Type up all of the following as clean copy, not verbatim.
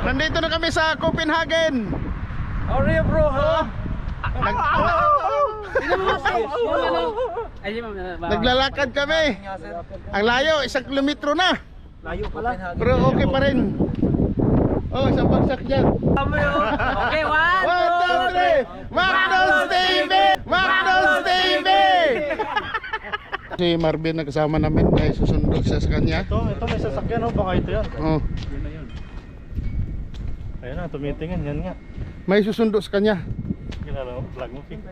Nandito na kami sa Copenhagen. Sorry bro ha. Naglalakad kami. Ang layo, 1 kilometro na. Layo pala. Pero okay pa rin. Oh, isang bagsak dyan. Okay, 1, 1, 2, 3. McDonald's TV! McDonald's TV! Si Marvin na kasama namin, may susundo siya sa kanya. Ito may sasakyan oh, baka ito yan. Oh, Ayun na, tumitingin, yan nga. may susundo sa kanya. Kilala mo, vlog mo, Pink.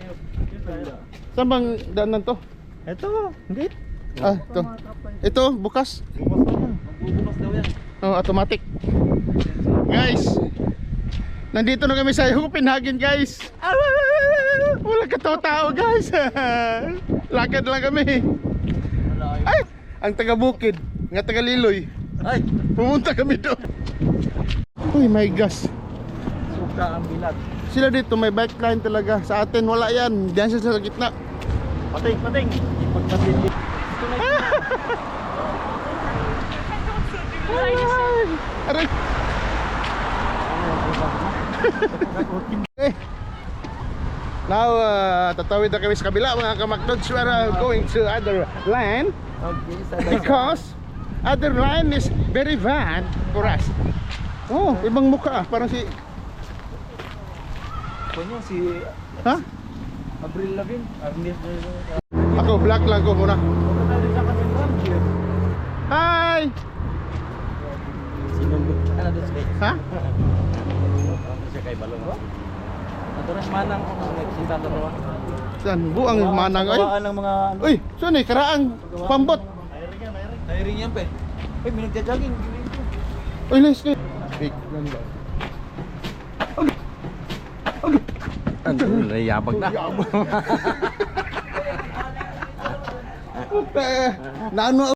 Saan bang daanan to? Ito, hindi. Ah, ito. Ito, bukas. Bukas na yan. Bubukas daw yan. Oh, automatic. Guys, nandito na kami sa Copenhagen, guys. Wala katao-tao, guys. Lakad lang kami. Ay, ang taga-bukid, nga taga-Liloy. Ay, Pumunta kami doon. Uy, my gosh. suka ang bilat. Sila dito may bike line talaga. Sa atin wala yan. Diyan siya sa gitna. Pating, pating. Ipagpatindi. Aray. Eh. Now, tatawid na kami sa kabila mga kamakdods. We are going to other line because other line is very bad for us. Oh, ibang mukha. Parang si... Kunyo si Ha? Avril Lavigne. Ako, black lang ko muna. Hi! Sinunod. Ano doon siya? Ha? Ano siya kay Balong? Ito na manang nagsinta to ba? Saan? Buang manang ay. Gawaan ng mga ano. Uy, saan eh? Karaang pambot. Tiring yan pe. Uy, may nagja-jogging. Uy, let's go. Big ganda. Ano, nayabag na. Naano